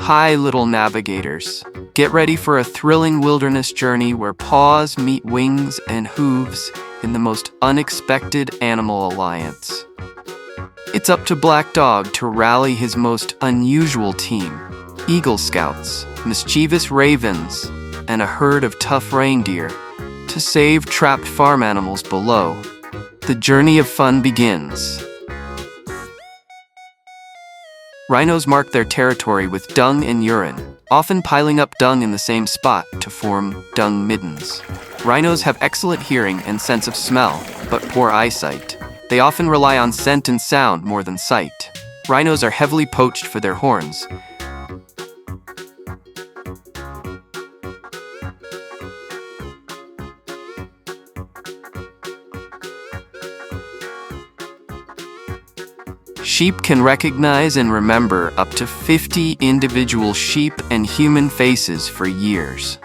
Hi, little navigators. Get ready for a thrilling wilderness journey where paws meet wings and hooves in the most unexpected animal alliance. It's up to Black Dog to rally his most unusual team, Eagle Scouts, mischievous ravens, and a herd of tough reindeer, to save trapped farm animals below. The journey of fun begins. Rhinos mark their territory with dung and urine, often piling up dung in the same spot to form dung middens. Rhinos have excellent hearing and sense of smell, but poor eyesight. They often rely on scent and sound more than sight. Rhinos are heavily poached for their horns. Sheep can recognize and remember up to 50 individual sheep and human faces for years.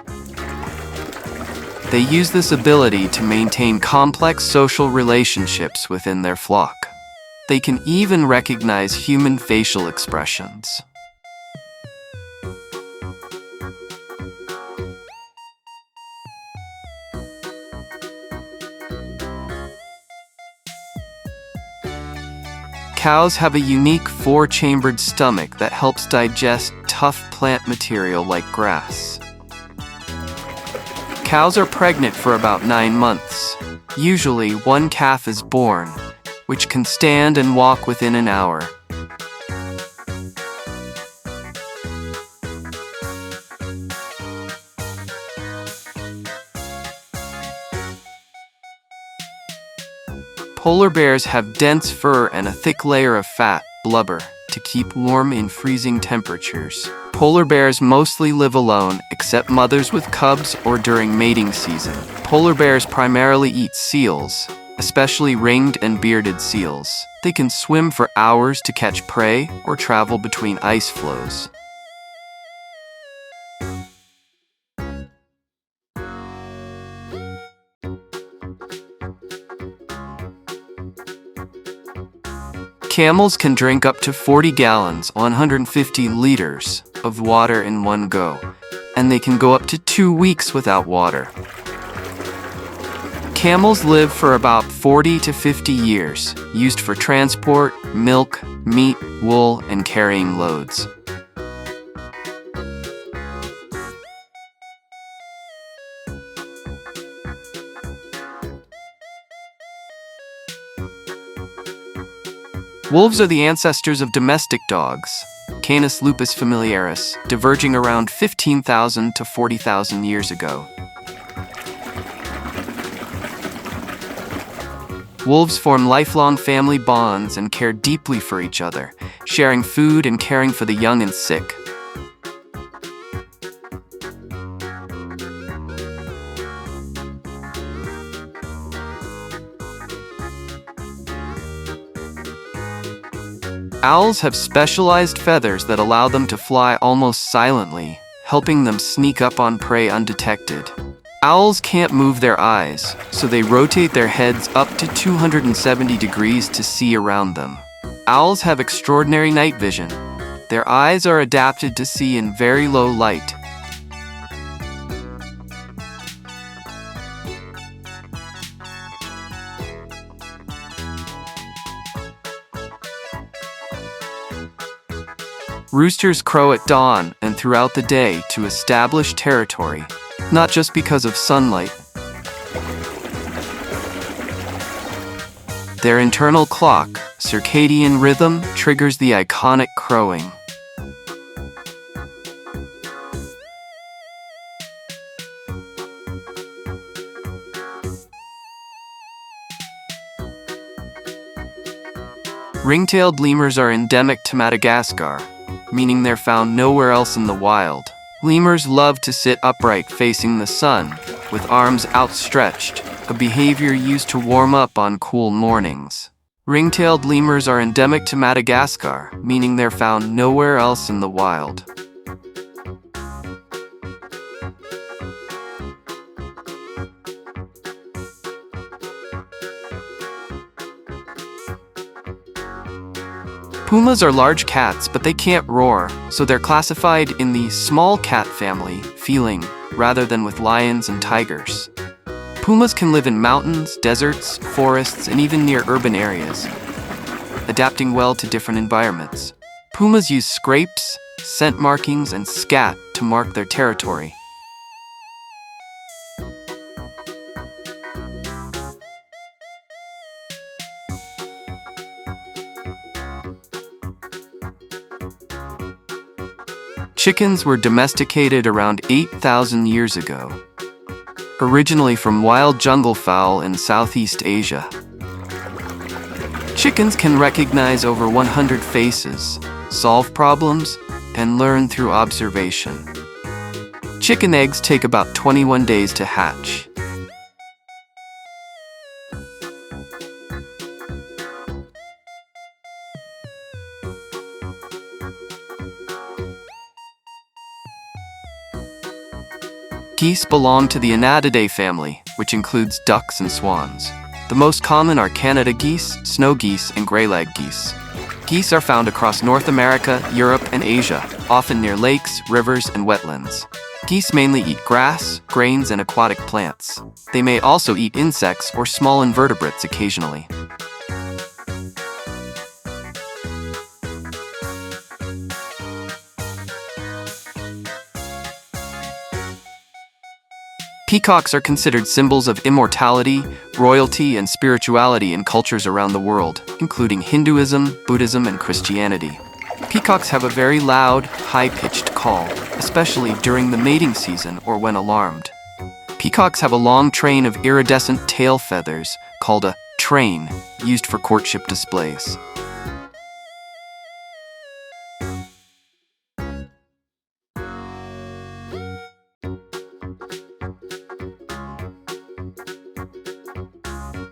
They use this ability to maintain complex social relationships within their flock. They can even recognize human facial expressions. Cows have a unique four-chambered stomach that helps digest tough plant material like grass. Cows are pregnant for about 9 months. Usually, one calf is born, which can stand and walk within an hour. Polar bears have dense fur and a thick layer of fat, blubber, to keep warm in freezing temperatures. Polar bears mostly live alone, except mothers with cubs or during mating season. Polar bears primarily eat seals, especially ringed and bearded seals. They can swim for hours to catch prey or travel between ice floes. Camels can drink up to 40 gallons, 150 liters, of water in one go, and they can go up to 2 weeks without water. Camels live for about 40 to 50 years, used for transport, milk, meat, wool, and carrying loads. Wolves are the ancestors of domestic dogs, Canis lupus familiaris, diverging around 15,000 to 40,000 years ago. Wolves form lifelong family bonds and care deeply for each other, sharing food and caring for the young and sick. Owls have specialized feathers that allow them to fly almost silently, helping them sneak up on prey undetected. Owls can't move their eyes, so they rotate their heads up to 270 degrees to see around them. Owls have extraordinary night vision. Their eyes are adapted to see in very low light. Roosters crow at dawn and throughout the day to establish territory, not just because of sunlight. Their internal clock, circadian rhythm, triggers the iconic crowing. Ring-tailed lemurs are endemic to Madagascar, meaning they're found nowhere else in the wild. Lemurs love to sit upright facing the sun, with arms outstretched, a behavior used to warm up on cool mornings. Ring-tailed lemurs are endemic to Madagascar, meaning they're found nowhere else in the wild. Pumas are large cats, but they can't roar, so they're classified in the small cat family, feline, rather than with lions and tigers. Pumas can live in mountains, deserts, forests, and even near urban areas, adapting well to different environments. Pumas use scrapes, scent markings, and scat to mark their territory. Chickens were domesticated around 8,000 years ago, originally from wild jungle fowl in Southeast Asia. Chickens can recognize over 100 faces, solve problems, and learn through observation. Chicken eggs take about 21 days to hatch. Geese belong to the Anatidae family, which includes ducks and swans. The most common are Canada geese, snow geese, and grey-leg geese. Geese are found across North America, Europe, and Asia, often near lakes, rivers, and wetlands. Geese mainly eat grass, grains, and aquatic plants. They may also eat insects or small invertebrates occasionally. Peacocks are considered symbols of immortality, royalty, and spirituality in cultures around the world, including Hinduism, Buddhism, and Christianity. Peacocks have a very loud, high-pitched call, especially during the mating season or when alarmed. Peacocks have a long train of iridescent tail feathers, called a train, used for courtship displays.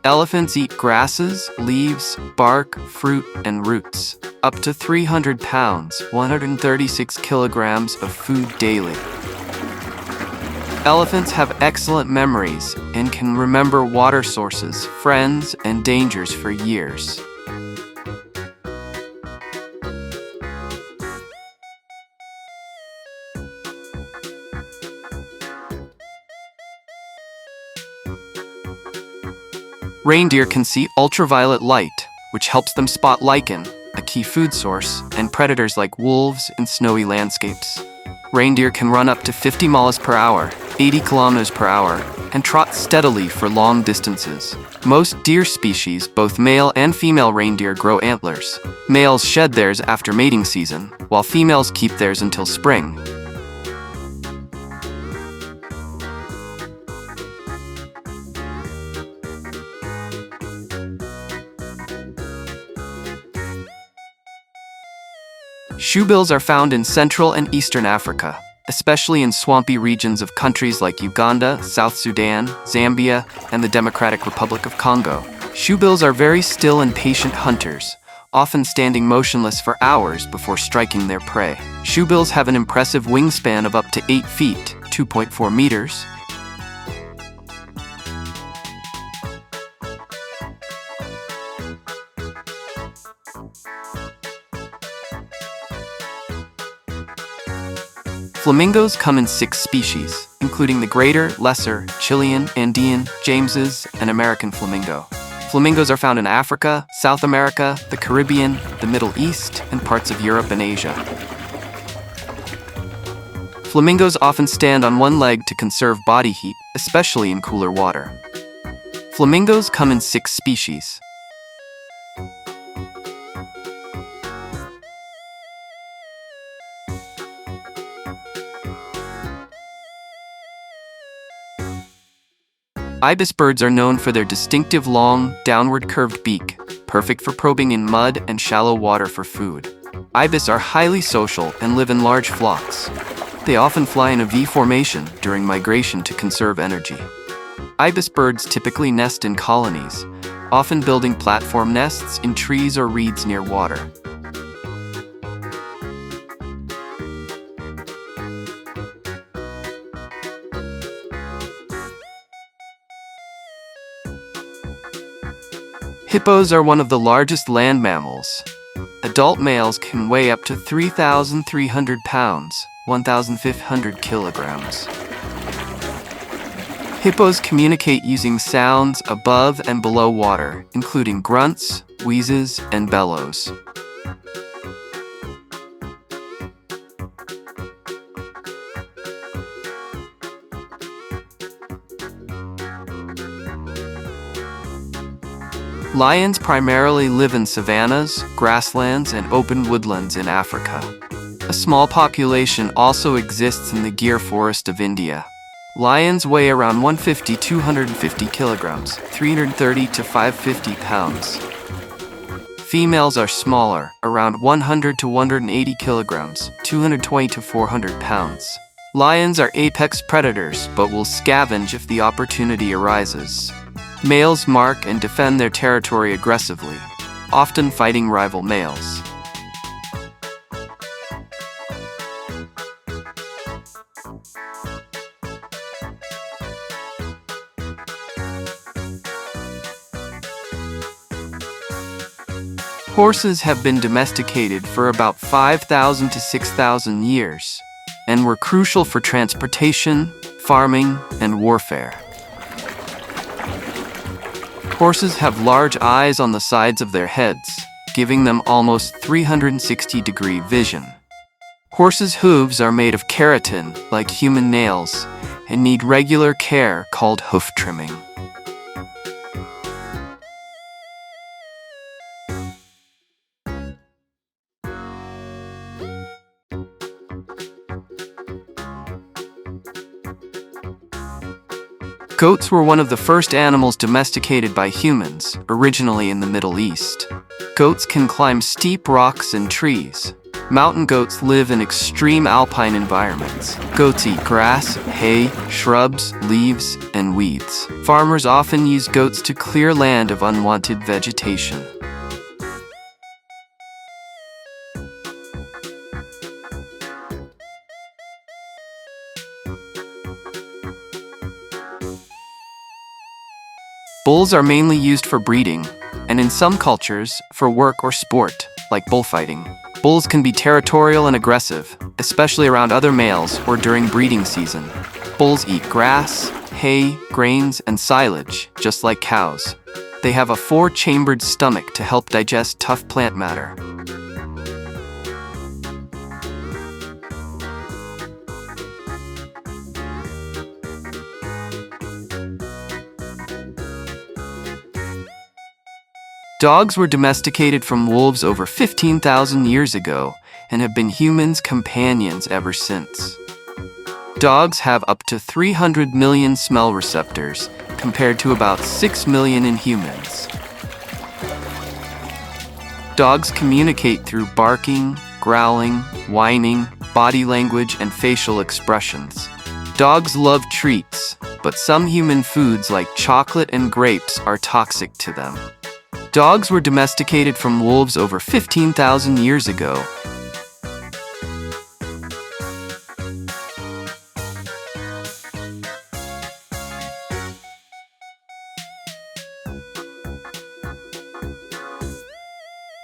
Elephants eat grasses, leaves, bark, fruit, and roots. Up to 300 pounds, 136 kilograms of food daily. Elephants have excellent memories and can remember water sources, friends, and dangers for years. Reindeer can see ultraviolet light, which helps them spot lichen, a key food source, and predators like wolves in snowy landscapes. Reindeer can run up to 50 miles per hour, 80 kilometers per hour, and trot steadily for long distances. Most deer species, both male and female reindeer, grow antlers. Males shed theirs after mating season, while females keep theirs until spring. Shoebills are found in Central and Eastern Africa, especially in swampy regions of countries like Uganda, South Sudan, Zambia, and the Democratic Republic of Congo. Shoebills are very still and patient hunters, often standing motionless for hours before striking their prey. Shoebills have an impressive wingspan of up to 8 feet, 2.4 meters. Flamingos come in 6 species, including the greater, lesser, Chilean, Andean, James's, and American flamingo. Flamingos are found in Africa, South America, the Caribbean, the Middle East, and parts of Europe and Asia. Flamingos often stand on one leg to conserve body heat, especially in cooler water. Flamingos come in 6 species. Ibis birds are known for their distinctive long, downward-curved beak, perfect for probing in mud and shallow water for food. Ibis are highly social and live in large flocks. They often fly in a V formation during migration to conserve energy. Ibis birds typically nest in colonies, often building platform nests in trees or reeds near water. Hippos are one of the largest land mammals. Adult males can weigh up to 3,300 pounds, 1,500 kilograms. Hippos communicate using sounds above and below water, including grunts, wheezes, and bellows. Lions primarily live in savannas, grasslands, and open woodlands in Africa. A small population also exists in the Gir forest of India. Lions weigh around 150–250 kilograms, 330 to 550 pounds. Females are smaller, around 100 to 180 kilograms, 220 to 400 pounds. Lions are apex predators, but will scavenge if the opportunity arises. Males mark and defend their territory aggressively, often fighting rival males. Horses have been domesticated for about 5,000 to 6,000 years, and were crucial for transportation, farming, and warfare. Horses have large eyes on the sides of their heads, giving them almost 360-degree vision. Horses' hooves are made of keratin, like human nails, and need regular care called hoof trimming. Goats were one of the first animals domesticated by humans, originally in the Middle East. Goats can climb steep rocks and trees. Mountain goats live in extreme alpine environments. Goats eat grass, hay, shrubs, leaves, and weeds. Farmers often use goats to clear land of unwanted vegetation. Bulls are mainly used for breeding, and in some cultures, for work or sport, like bullfighting. Bulls can be territorial and aggressive, especially around other males or during breeding season. Bulls eat grass, hay, grains, and silage, just like cows. They have a 4-chambered stomach to help digest tough plant matter. Dogs were domesticated from wolves over 15,000 years ago and have been humans' companions ever since. Dogs have up to 300 million smell receptors, compared to about 6 million in humans. Dogs communicate through barking, growling, whining, body language, and facial expressions. Dogs love treats, but some human foods like chocolate and grapes are toxic to them. Dogs were domesticated from wolves over 15,000 years ago.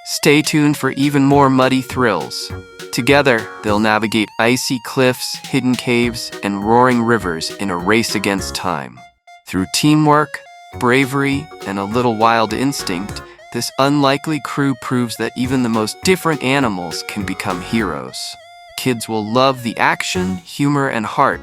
Stay tuned for even more muddy thrills. Together, they'll navigate icy cliffs, hidden caves, and roaring rivers in a race against time. Through teamwork, bravery, and a little wild instinct, this unlikely crew proves that even the most different animals can become heroes. Kids will love the action, humor, and heart